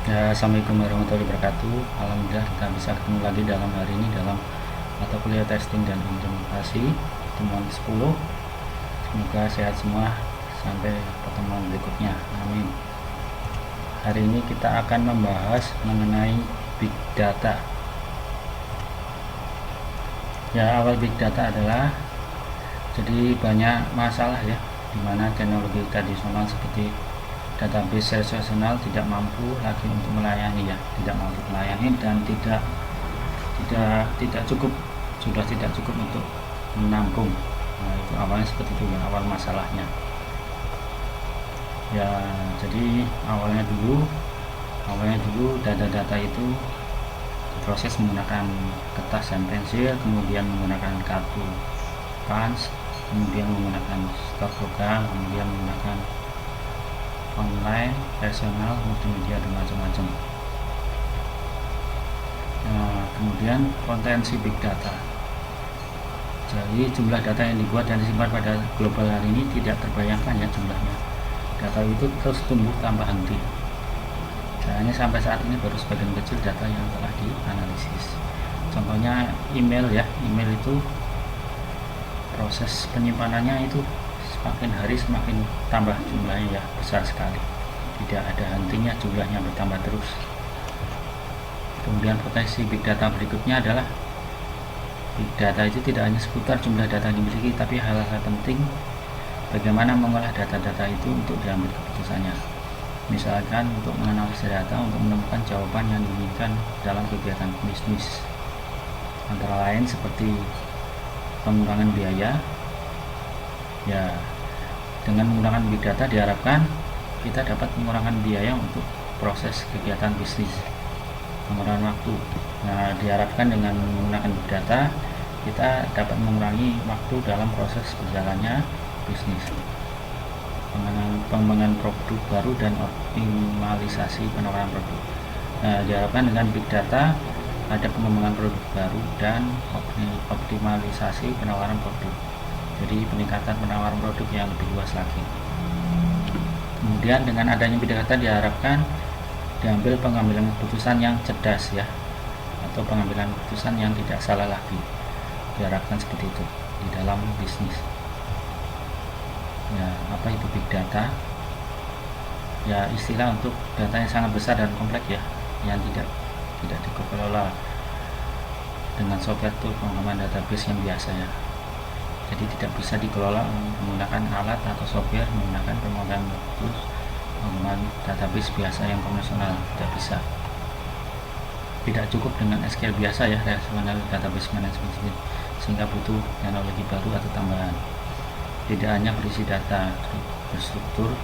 Ya, assalamualaikum warahmatullahi wabarakatuh. Alhamdulillah kita bisa ketemu lagi dalam hari ini dalam mata kuliah testing dan implementasi pertemuan 10. Semoga sehat semua sampai pertemuan berikutnya. Amin. Hari ini kita akan membahas mengenai big data. Ya, awal big data adalah jadi banyak masalah ya, dimana teknologi tradisional seperti database relasional tidak mampu lagi untuk melayani tidak mampu melayani dan tidak cukup, sudah tidak cukup untuk menampung. Nah, itu awalnya seperti itu ya, awal masalahnya. Ya, jadi awalnya dulu data-data itu diproses menggunakan kertas dan pensil, kemudian menggunakan kartu punch, kemudian menggunakan stok program, kemudian menggunakan online, personal, multimedia, dan macam-macam. Nah, kemudian potensi big data. Jadi jumlah data yang dibuat dan disimpan pada global hari ini tidak terbayangkan ya jumlahnya. Data itu terus tumbuh tanpa henti. Hanya sampai saat ini baru sebagian kecil data yang telah dianalisis. Contohnya email ya, email itu proses penyimpanannya itu semakin hari semakin tambah jumlahnya ya, besar sekali, tidak ada hentinya, jumlahnya bertambah terus. Kemudian potensi big data berikutnya adalah big data itu tidak hanya seputar jumlah data yang dimiliki, tapi hal-hal penting bagaimana mengolah data-data itu untuk diambil keputusannya. Misalkan untuk menganalisis data untuk menemukan jawaban yang diinginkan dalam kegiatan bisnis, antara lain seperti pengurangan biaya. Ya, dengan menggunakan big data diharapkan kita dapat mengurangi biaya untuk proses kegiatan bisnis, mengurangi waktu. Nah, diharapkan dengan menggunakan big data kita dapat mengurangi waktu dalam proses berjalannya bisnis, pengembangan produk baru dan optimalisasi penawaran produk. Nah, diharapkan dengan big data ada pengembangan produk baru dan optimalisasi penawaran produk. Jadi peningkatan penawaran produk yang lebih luas lagi. Kemudian dengan adanya big data diharapkan diambil pengambilan keputusan yang cerdas ya, atau pengambilan keputusan yang tidak salah lagi. Diharapkan seperti itu di dalam bisnis. Ya, apa itu big data? Ya, istilah untuk data yang sangat besar dan kompleks ya, yang tidak dikelola dengan software tool pengembangan database yang biasa ya. Jadi tidak bisa dikelola menggunakan alat atau software menggunakan pemrograman tools pengembangan database biasa yang konvensional, tidak bisa. Tidak cukup dengan SQL biasa ya, relational database management, sehingga butuh teknologi baru atau tambahan. Tidak hanya berisi data berstruktur,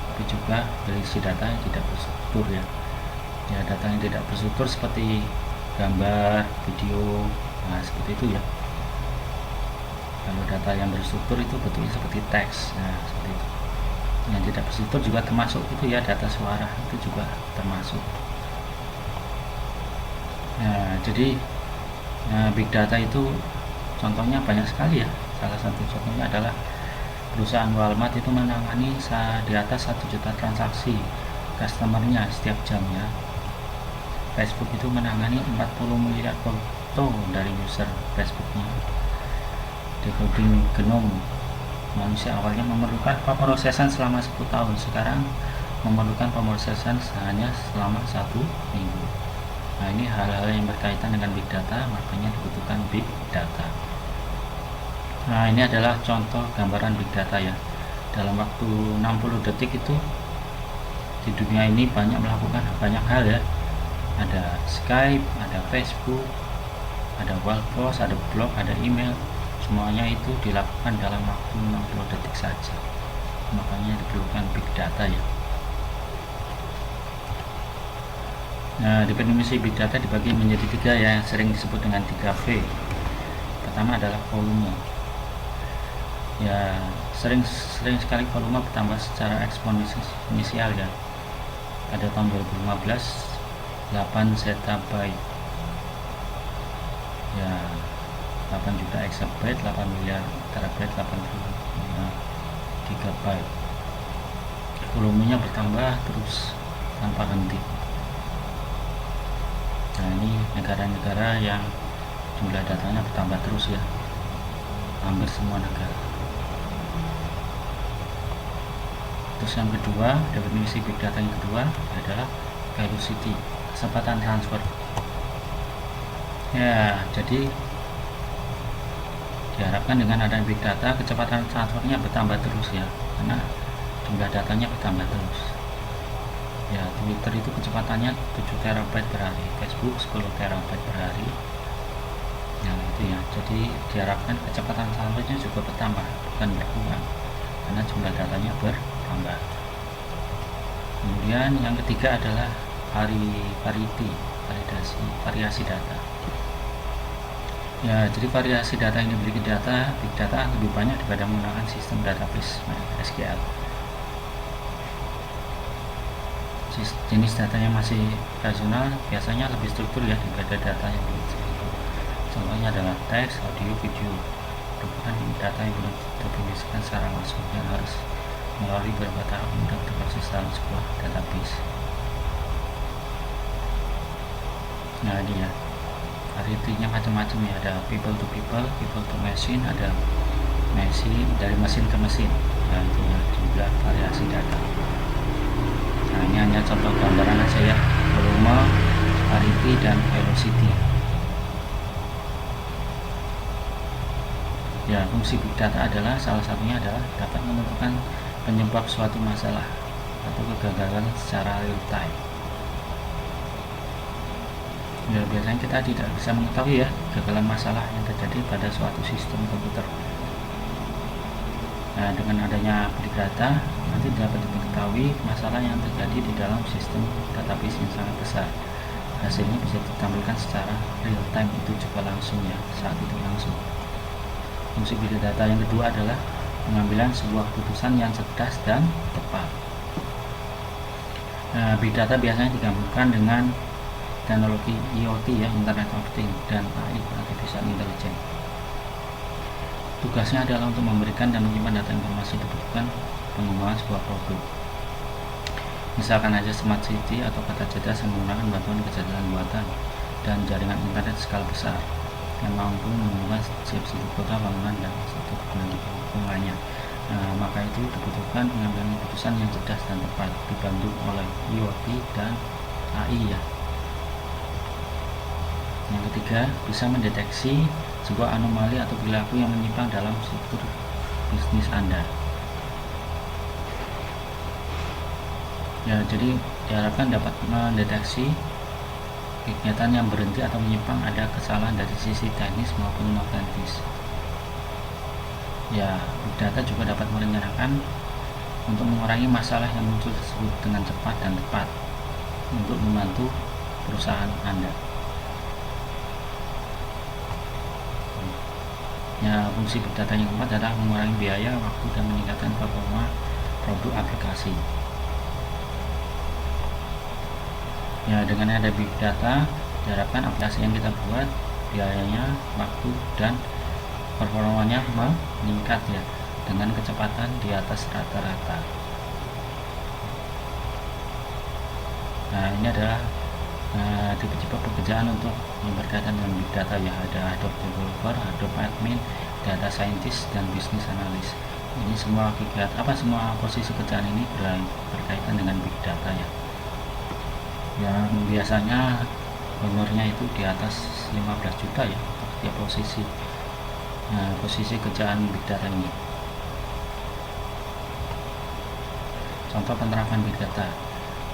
tapi juga berisi data yang tidak berstruktur ya. Ya, data yang tidak berstruktur seperti gambar, video, nah seperti itu ya. Kalau data yang berstruktur itu bentuknya seperti teks, nah seperti itu. Yang tidak berstruktur juga termasuk itu ya, data suara itu juga termasuk. Nah, jadi big data itu contohnya banyak sekali ya. Salah satu contohnya adalah perusahaan Walmart itu menangani di atas 1 juta transaksi customernya setiap jamnya. Facebook itu menangani 40 miliar foto dari user Facebooknya. Decoding genom manusia awalnya memerlukan pemrosesan selama 10 tahun, sekarang memerlukan pemrosesan hanya selama 1 minggu. Nah, ini hal-hal yang berkaitan dengan big data, makanya dibutuhkan big data. Nah, ini adalah contoh gambaran big data ya. Dalam waktu 60 detik itu di dunia ini melakukan banyak hal ya. Ada Skype, ada Facebook, ada wall post, ada blog, ada email. Semuanya itu dilakukan dalam waktu 60 detik saja. Makanya diperlukan big data ya. Nah, definisi big data dibagi menjadi 3 ya, yang sering disebut dengan 3V. Pertama adalah volume. Ya, sering sekali volume bertambah secara eksponensial ya. Pada tahun 2015 8 zettabyte ya, 8 juta exabyte, 8 miliar terabyte, 85 gigabyte. Volumenya bertambah terus tanpa henti. Nah, ini negara-negara yang jumlah datanya bertambah terus ya, hampir semua negara. Terus yang kedua, definisi big data yang kedua adalah velocity, kecepatan transfer. Ya, jadi diharapkan dengan adanya big data, kecepatan transfernya bertambah terus ya, karena jumlah datanya bertambah terus. Ya, Twitter itu kecepatannya 7 terabyte per hari, Facebook 10 terabyte per hari. Nah, itu ya. Jadi diharapkan kecepatan transfernya juga bertambah, bukan berkurang, karena jumlah datanya bertambah. Kemudian yang ketiga adalah variasi data. Ya, jadi variasi data yang dimiliki big data lebih banyak daripada menggunakan sistem database SQL. Jenis data yang masih relasional biasanya lebih struktur ya daripada data yang belum struktur. Contohnya adalah teks, audio, video. Merupakan data yang belum terdefinisikan secara langsung yang harus melalui beberapa tahap untuk diproses dalam sebuah database. Nah, ini ya, variasinya macam-macam ya, ada people to people, people to machine, ada machine dari mesin ke mesin. Nah, itu ya, jumlah variasi data. Nah, ini hanya contoh gambaran aja ya, volume, variety, dan velocity. Ya, fungsi big data adalah salah satunya adalah dapat menentukan penyebab suatu masalah atau kegagalan secara real time. Ya, biasanya kita tidak bisa mengetahui ya kegagalan masalah yang terjadi pada suatu sistem komputer. Nah, dengan adanya big data nanti dapat diketahui masalah yang terjadi di dalam sistem database yang sangat besar. Hasilnya bisa ditampilkan secara real time, itu juga langsung ya, saat itu langsung. Fungsi big data yang kedua adalah pengambilan sebuah keputusan yang cerdas dan tepat. Nah, big data biasanya digabungkan dengan teknologi IoT ya, Internet of Things, dan AI, Artificial Intelligence. Tugasnya adalah untuk memberikan dan menyimpan data informasi dibutuhkan pengembangan sebuah produk. Misalkan aja smart city atau kota cerdas yang menggunakan bantuan kecerdasan buatan dan jaringan internet skala besar yang mampu menghubungkan setiap sudut kota, bangunan, dan satu lingkungannya. Maka itu dibutuhkan pengambilan keputusan yang cerdas dan tepat dibantu oleh IoT dan AI ya. Yang ketiga, bisa mendeteksi sebuah anomali atau perilaku yang menyimpang dalam struktur bisnis Anda. Ya, jadi diharapkan dapat mendeteksi kegiatan yang berhenti atau menyimpang ada kesalahan dari sisi teknis maupun non teknis. Ya, big data juga dapat merencanakan untuk mengurangi masalah yang muncul tersebut dengan cepat dan tepat untuk membantu perusahaan Anda. Ya, fungsi big data yang keempat adalah mengurangi biaya, waktu, dan meningkatkan performa produk aplikasi. Ya, dengan ada big data diharapkan aplikasi yang kita buat biayanya, waktu, dan performanya meningkat ya, dengan kecepatan di atas rata-rata. Nah, ini adalah tipe-tipe pekerjaan untuk yang berkaitan dengan big data ya, ada Adobe Developer, Adobe Admin, Data Scientist, dan Business Analyst. Ini semua semua posisi kerjaan ini berkaitan dengan big data ya. Yang biasanya honornya itu di atas 15 juta ya untuk setiap posisi kerjaan big data ini. Contoh penerapan big data.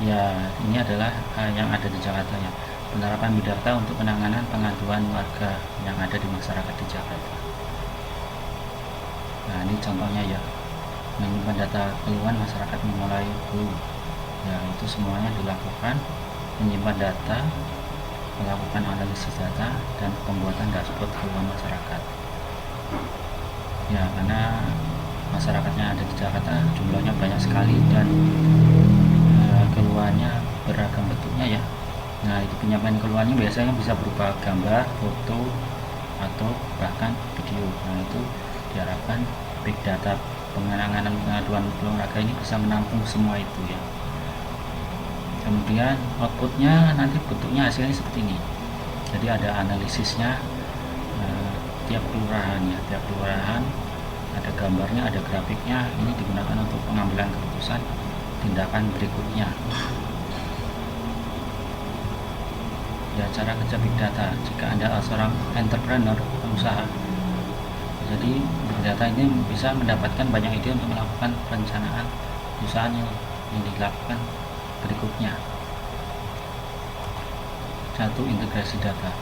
Ya, ini adalah yang ada di Jakarta ya. Penerapan big data untuk penanganan pengaduan warga yang ada di masyarakat di Jakarta. Nah, ini contohnya ya. Menyimpan data keluhan masyarakat memulai flu. Ya, itu semuanya dilakukan, menyimpan data, melakukan analisis data, dan pembuatan dashboard keluhan masyarakat. Ya, karena masyarakatnya ada di Jakarta jumlahnya banyak sekali dan keluhannya beragam bentuknya ya. Nah, itu penyampaian keluhannya biasanya bisa berupa gambar, foto, atau bahkan video. Nah, itu diharapkan big data penanganan pengaduan keluhan warga ini bisa menampung semua itu ya. Kemudian outputnya nanti bentuknya hasilnya seperti ini. Jadi ada analisisnya, tiap kelurahan ya, tiap kelurahan ada gambarnya, ada grafiknya. Ini digunakan untuk pengambilan keputusan tindakan berikutnya. Ya, cara kerja big data. Jika Anda seorang entrepreneur, pengusaha, jadi big data ini bisa mendapatkan banyak ide untuk melakukan perencanaan perusahaan yang dilakukan berikutnya. Satu, integrasi data.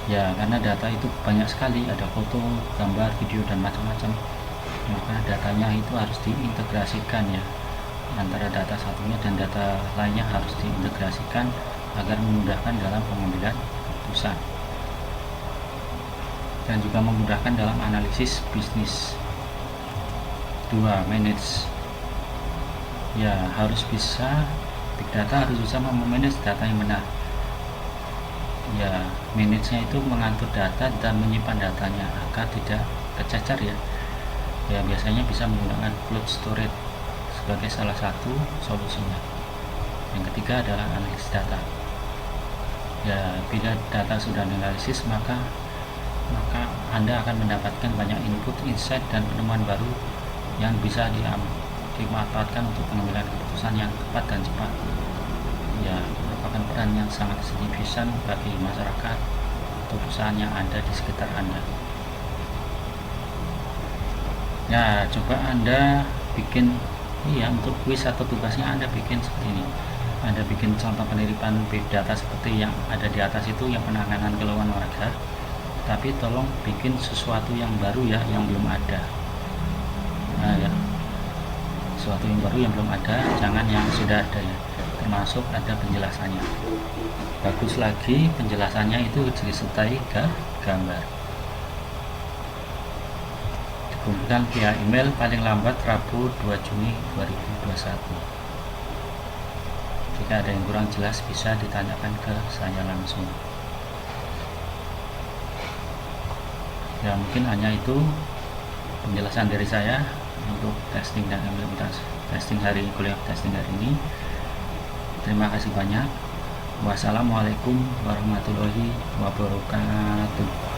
Ya, karena data itu banyak sekali, ada foto, gambar, video, dan macam-macam. Maka datanya itu harus diintegrasikan ya, antara data satunya dan data lainnya harus diintegrasikan agar memudahkan dalam pengambilan keputusan dan juga memudahkan dalam analisis bisnis. 2, manage. Ya, harus bisa, big data harus bisa memanage data yang benar. Ya, manage-nya itu mengatur data dan menyimpan datanya agar tidak kececer ya. Ya, biasanya bisa menggunakan cloud storage sebagai salah satu solusinya. Yang ketiga adalah analisis data. Ya, bila data sudah dianalisis, maka Anda akan mendapatkan banyak input, insight, dan penemuan baru yang bisa dimanfaatkan untuk pengambilan keputusan yang tepat dan cepat. Ya, merupakan peran yang sangat signifikan bagi masyarakat atau perusahaan yang ada di sekitar Anda. Ya, coba Anda bikin untuk kuis atau tugasnya Anda bikin seperti ini. Anda bikin contoh penerapan big data seperti yang ada di atas itu, yang penanganan keluhan warga, tapi tolong bikin sesuatu yang baru ya, yang belum ada. Nah ya, sesuatu yang baru yang belum ada, jangan yang sudah ada ya, termasuk ada penjelasannya. Bagus lagi penjelasannya itu disertai gambar. Dikumpulkan via email paling lambat Rabu 2 Juni 2021. Jika ada yang kurang jelas bisa ditanyakan ke saya langsung. Ya, mungkin hanya itu penjelasan dari saya untuk testing dan implementasi kuliah testing hari ini. Terima kasih banyak. Wassalamualaikum warahmatullahi wabarakatuh.